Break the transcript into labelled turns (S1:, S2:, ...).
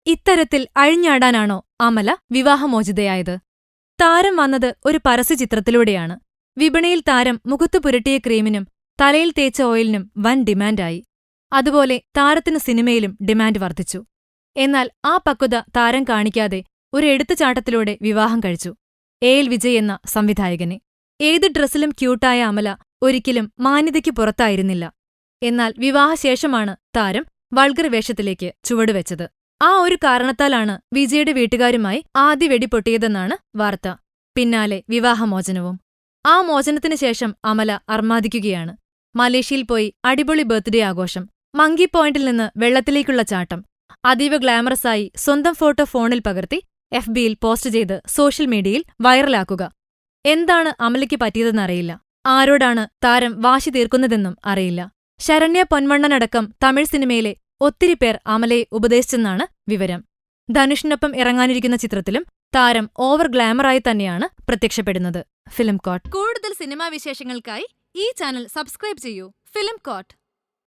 S1: ഇത്തരത്തിൽ അഴിഞ്ഞാടാനാണോ അമല വിവാഹമോചിതയായത്? താരം വന്നത് ഒരു പരസ്യചിത്രത്തിലൂടെയാണ്. വിപണിയിൽ താരം മുഖത്തു പുരട്ടിയ ക്രീമിനും തലയിൽ തേച്ച ഓയിലിനും വൻ ഡിമാൻഡായി. അതുപോലെ താരത്തിന് സിനിമയിലും ഡിമാൻഡ് വർദ്ധിച്ചു. എന്നാൽ ആ പക്വത താരം കാണിക്കാതെ ഒരു എടുത്തുചാട്ടത്തിലൂടെ വിവാഹം കഴിച്ചു. എൽ വിജയ് എന്ന സംവിധായകനെ. ഏത് ഡ്രസ്സിലും ക്യൂട്ടായ അമല ഒരിക്കലും മാന്യതയ്ക്ക് പുറത്തായിരുന്നില്ല. എന്നാൽ വിവാഹശേഷമാണ് താരം വൾഗർ വേഷത്തിലേക്ക് ചുവടുവെച്ചത്. ആ ഒരു കാരണത്താലാണ് വിജയുടെ വീട്ടുകാരുമായി ആദ്യ വെടിപൊട്ടിയതെന്നാണ് വാർത്ത. പിന്നാലെ വിവാഹമോചനവും. ആ മോചനത്തിനു ശേഷം അമല അർമാദിക്കുകയാണ്. മലേഷ്യയിൽ പോയി അടിപൊളി ബർത്ത്ഡേ ആഘോഷം, മങ്കി പോയിന്റിൽ നിന്ന് വെള്ളത്തിലേക്കുള്ള ചാട്ടം, അതീവ ഗ്ലാമറസായി സ്വന്തം ഫോട്ടോ ഫോണിൽ പകർത്തി FBയിൽ പോസ്റ്റ് ചെയ്ത് സോഷ്യൽ മീഡിയയിൽ വൈറലാക്കുക. എന്താണ് അമലയ്ക്ക് പറ്റിയതെന്നറിയില്ല. ആരോടാണ് താരം വാശി തീർക്കുന്നതെന്നും അറിയില്ല. ശരണ്യ പൊന്വണ്ണനടക്കം തമിഴ് സിനിമയിലെ ഒത്തിരി പേർ അമലയെ ഉപദേശിച്ചെന്നാണ് വിവരം. ധനുഷിനൊപ്പം ഇറങ്ങാനിരിക്കുന്ന ചിത്രത്തിലും താരം ഓവർ ഗ്ലാമറായി തന്നെയാണ് പ്രത്യക്ഷപ്പെടുന്നത്. ഫിലിം കോട്ട്. കൂടുതൽ സിനിമാ വിശേഷങ്ങൾക്കായി ഈ ചാനൽ സബ്സ്ക്രൈബ് ചെയ്യൂ. Film coat.